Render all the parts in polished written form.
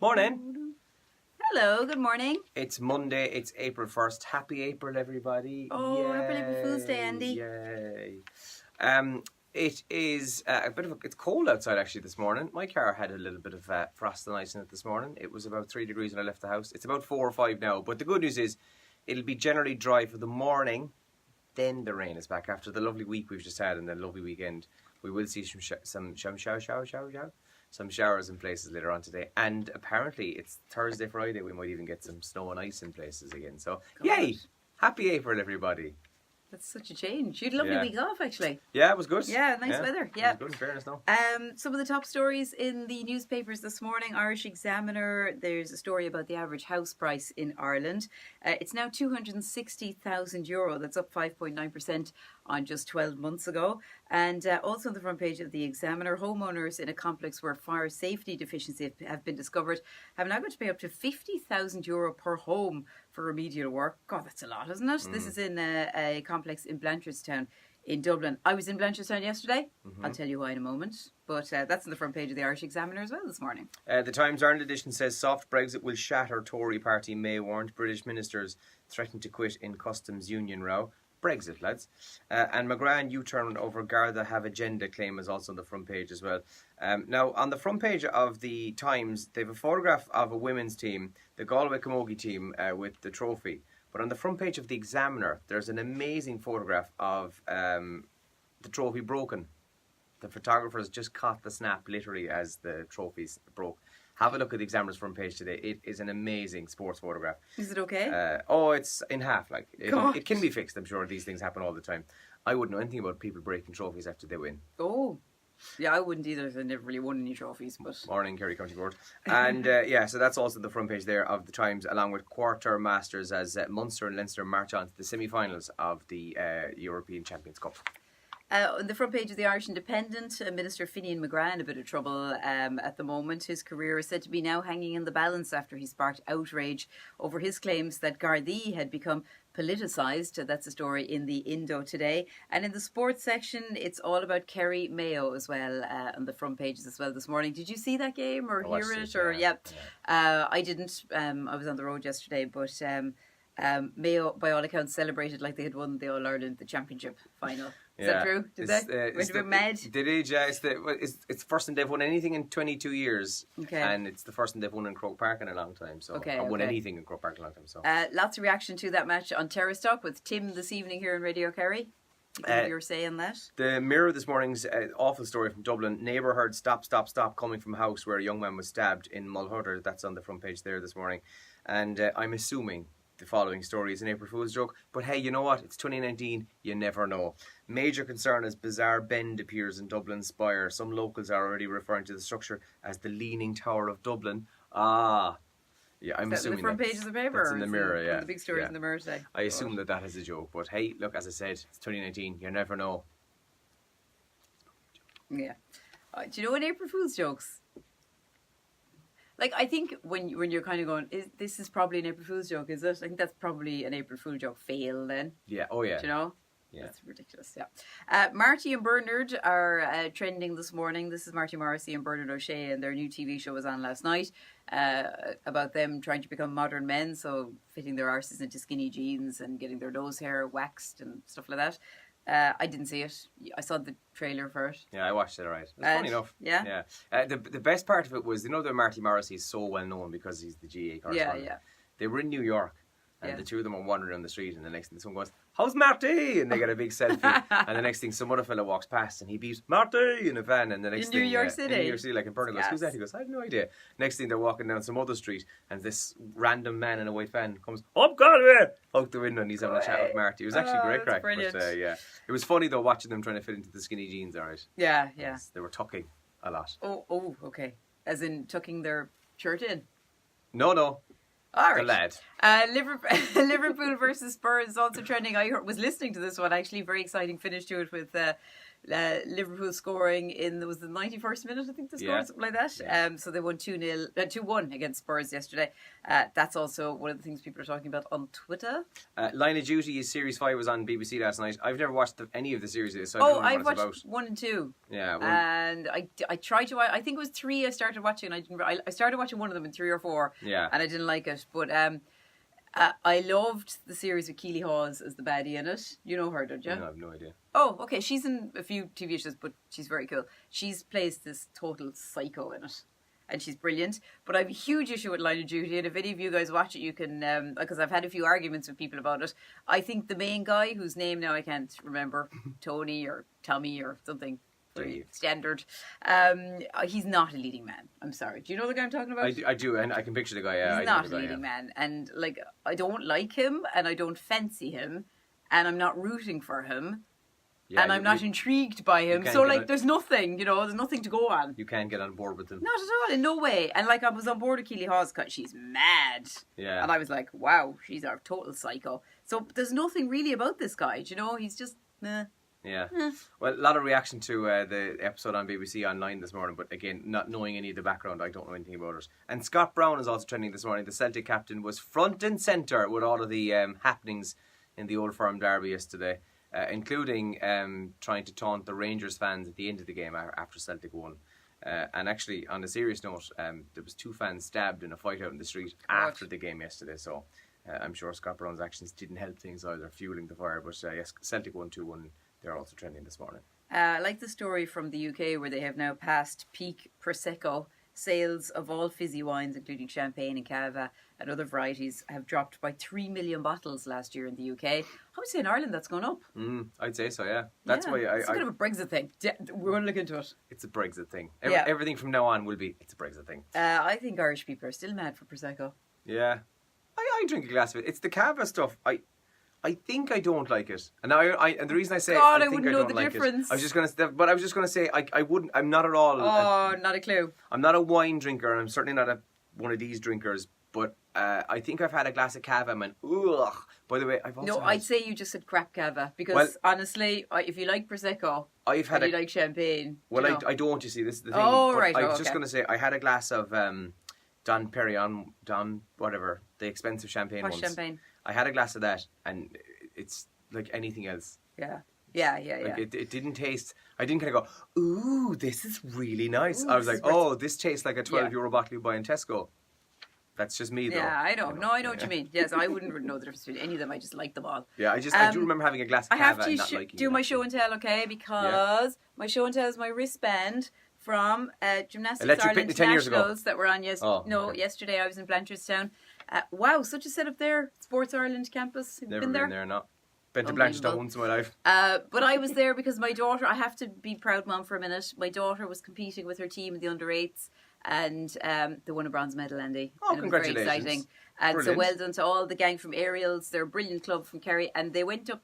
Morning. Hello, good morning. It's Monday, it's April 1st. Happy April, everybody. Oh, happy April Fool's Day, Andy. Yay. It is it's cold outside actually this morning. My car had a little bit of frost and ice in it this morning. It was about 3 degrees when I left the house. It's about 4 or 5 now. But the good news is it'll be generally dry for the morning. Then the rain is back after the lovely week we've just had and the lovely weekend. We will see some showers in places later on today. And apparently it's Thursday, Friday. We might even get some snow and ice in places again. So, yay! Happy April, everybody. That's such a change. You had a lovely week off, actually. Yeah, it was good. Yeah, nice weather. Yeah. It was good, in fairness, no. Some of the top stories in the newspapers this morning. Irish Examiner, there's a story about the average house price in Ireland. It's now €260,000. That's up 5.9% on just 12 months ago. And also on the front page of the Examiner, homeowners in a complex where fire safety deficiencies have been discovered have now got to pay up to €50,000 per home for remedial work. God, that's a lot, isn't it? This is in a complex in Blanchardstown in Dublin. I was in Blanchardstown yesterday. I'll tell you why in a moment. But that's on the front page of the Irish Examiner as well this morning. The Times Ireland edition says soft Brexit will shatter Tory party May warrant. British ministers threaten to quit in customs union row. Brexit, lads. And McGrath U-turn over Garda have agenda claim is also on the front page as well. Now, on the front page of the Times, they have a photograph of a women's team, the Galway Camogie team, with the trophy. But on the front page of the Examiner, there's an amazing photograph of the trophy broken. The photographers just caught the snap literally as the trophies broke. Have a look at the Examiner's front page today. It is an amazing sports photograph. Is it okay? It's in half. Like it can be fixed. I'm sure these things happen all the time. I wouldn't know anything about people breaking trophies after they win. Oh, yeah, I wouldn't either. I never really won any trophies. But Morning, Kerry County Board. And so that's also the front page there of the Times, along with quarter masters as Munster and Leinster march on to the semi-finals of the European Champions Cup. On the front page of the Irish Independent, Minister Finian McGrath in a bit of trouble at the moment. His career is said to be now hanging in the balance after he sparked outrage over his claims that Gardaí had become politicised. That's a story in the Indo today. And in the sports section, it's all about Kerry Mayo as well on the front pages as well this morning. Did you see that game or hear it? I didn't. I was on the road yesterday, but Mayo, by all accounts, celebrated like they had won the All-Ireland, the championship final. Is that true? Did they? Went a bit mad? They did, yeah. It's the first time they've won anything in 22 years. Okay. And it's the first time they've won in Croke Park in a long time. So won anything in Croke Park in a long time. So lots of reaction to that match on Terrace Talk with Tim this evening here in Radio Kerry. You can have your say on that. The Mirror this morning's awful story from Dublin. Neighbour heard stop coming from house where a young man was stabbed in Mulhutter. That's on the front page there this morning. And I'm assuming the following story is an April Fool's joke. But hey, you know what? It's 2019. You never know. Major concern as bizarre bend appears in Dublin's spire. Some locals are already referring to the structure as the Leaning Tower of Dublin. Yeah, I'm assuming the front page of the paper. That's in the Mirror, yeah. The big stories in the Mirror today. I assume that is a joke. But hey, look, as I said, it's 2019. You never know. Yeah. Do you know what April Fool's jokes? Like, I think when you're kind of going, this is probably an April Fool's joke, is it? I think that's probably an April Fool's joke fail then. Yeah, oh yeah. Do you know? Yeah. That's ridiculous, yeah. Marty and Bernard are trending this morning. This is Marty Morrissey and Bernard O'Shea, and their new TV show was on last night about them trying to become modern men, so fitting their arses into skinny jeans and getting their nose hair waxed and stuff like that. I didn't see it. I saw the trailer for it. Yeah, I watched it, alright. It was funny enough. Yeah? Yeah. The best part of it was, that Marty Morrissey is so well known because he's the GA correspondent. Yeah. They were in New York, and the two of them were wandering on the street, and the next thing someone goes, "How's Marty?" And they get a big selfie. And the next thing some other fella walks past and he beeps, "Marty!" in a van. And the next thing... In New York City, like in Bernard goes, "Who's that?" He goes, "I have no idea." Next thing they're walking down some other street and this random man in a white van comes up out the window and he's having a chat with Marty. It was actually great crack. Brilliant. But it was funny though watching them trying to fit into the skinny jeans, alright. Yeah. They were tucking a lot. Oh, okay. As in tucking their shirt in? No. All right. The lad. Liverpool versus Spurs is also trending. I was listening to this one actually. Very exciting finish to it with Liverpool scoring in was the 91st minute, I think they scored, something like that. Yeah. So they won 2-1 against Spurs yesterday. That's also one of the things people are talking about on Twitter. Line of Duty Series 5 was on BBC last night. I've never watched any of the series, so I don't know I've what it's watched about. 1 and 2. Yeah, and I tried to. I think it was 3. I started watching. And I started watching one of them in 3 or 4. Yeah, and I didn't like it, but I loved the series with Keely Hawes as the baddie in it. You know her, don't you? No, I have no idea. Oh, okay. She's in a few TV shows, but she's very cool. She's plays this total psycho in it, and she's brilliant. But I have a huge issue with Line of Duty, and if any of you guys watch it, you can, because I've had a few arguments with people about it. I think the main guy, whose name now I can't remember, Tony or Tommy or something, Dave. Standard, he's not a leading man. I'm sorry. Do you know the guy I'm talking about? I do, and I can picture the guy. Yeah, he's not a leading man, and like I don't like him, and I don't fancy him, and I'm not rooting for him. Yeah, and I'm not intrigued by him. So, like, there's nothing, there's nothing to go on. You can't get on board with him. Not at all, in no way. And, like, I was on board with Keely Hawes because she's mad. Yeah. And I was like, wow, she's a total psycho. So, there's nothing really about this guy, he's just, meh. Yeah. Well, a lot of reaction to the episode on BBC Online this morning, but again, not knowing any of the background, I don't know anything about it. And Scott Brown is also trending this morning. The Celtic captain was front and centre with all of the happenings in the Old Firm derby yesterday. Including trying to taunt the Rangers fans at the end of the game after Celtic won. And actually, on a serious note, there was 2 fans stabbed in a fight out in the street after the game yesterday. So I'm sure Scott Brown's actions didn't help things either, fueling the fire. But yes, Celtic won 2-1. They're also trending this morning. I like the story from the UK where they have now passed peak Prosecco. Sales of all fizzy wines, including champagne and cava and other varieties, have dropped by 3 million bottles last year in the UK. I would say in Ireland that's gone up. I'd say so, yeah. That's why it's a bit of a Brexit thing. We're going to look into it. It's a Brexit thing. Everything from now on will be, it's a Brexit thing. I think Irish people are still mad for Prosecco. Yeah. I drink a glass of it. It's the cava stuff. I think I don't like it, and and the reason I say God, I think I don't like difference. it. I was just gonna say I wouldn't. I'm not at all. Not a clue. I'm not a wine drinker, and I'm certainly not one of these drinkers. But I think I've had a glass of cava and went, ugh. By the way, I've also I'd say you just said crap cava because honestly, if you like Prosecco, you like champagne. Well, I don't. You see, this is the thing. Right. I was just gonna say I had a glass of Don Perignon, whatever, the expensive champagne ones. Champagne. I had a glass of that, and it's like anything else. Yeah. Like it didn't taste. I didn't kind of go, ooh, this is really nice. Ooh, I was like, this tastes like a €12 bottle you buy in Tesco. That's just me, though. Yeah, I know. No, I know what you mean. Yes, I wouldn't know the difference between any of them. I just like them all. Yeah, I do remember having a glass of cava I have and not to liking do it, my show and tell, okay? Because my show and tell is my wristband from Gymnastics Electric Ireland Picnic 10 years ago. Nationals that were on yesterday. I was in Blanchardstown. Wow, such a setup there. Sports Ireland campus. Have you Never been there? No. Been to Blanchardstown once in my life. But I was there because my daughter, I have to be proud mum for a minute. My daughter was competing with her team in the under-8s and they won a bronze medal, Andy. Oh, congratulations. Very exciting. And Brilliant. So well done to all the gang from Aerials. They're a brilliant club from Kerry. And they went up,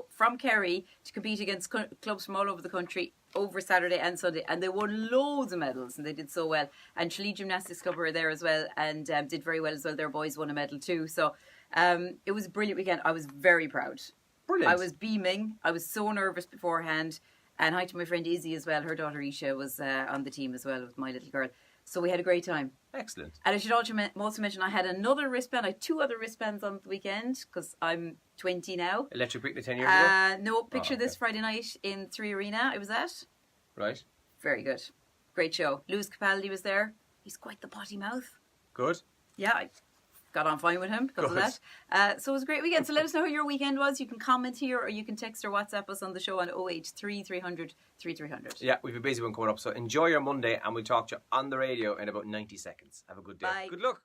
from Kerry to compete against clubs from all over the country over Saturday and Sunday. And they won loads of medals and they did so well. And Tralee Gymnastics Club were there as well and did very well as well. Their boys won a medal too. So it was a brilliant weekend. I was very proud. Brilliant. I was beaming. I was so nervous beforehand. And hi to my friend Izzy as well. Her daughter Isha was on the team as well with my little girl. So we had a great time. Excellent. And I should also mention I had another wristband. I had 2 other wristbands on the weekend because I'm 20 now. Electric Picnic 10 years ago? No, picture this Friday night in 3 Arena. I was at. Right. Very good. Great show. Lewis Capaldi was there. He's quite the potty mouth. Good. Yeah, I got on fine with him because of that. So it was a great weekend. So let us know how your weekend was. You can comment here or you can text or WhatsApp us on the show on 083 300 3300. Yeah, we've a busy one coming up. So enjoy your Monday and we'll talk to you on the radio in about 90 seconds. Have a good day. Bye. Good luck.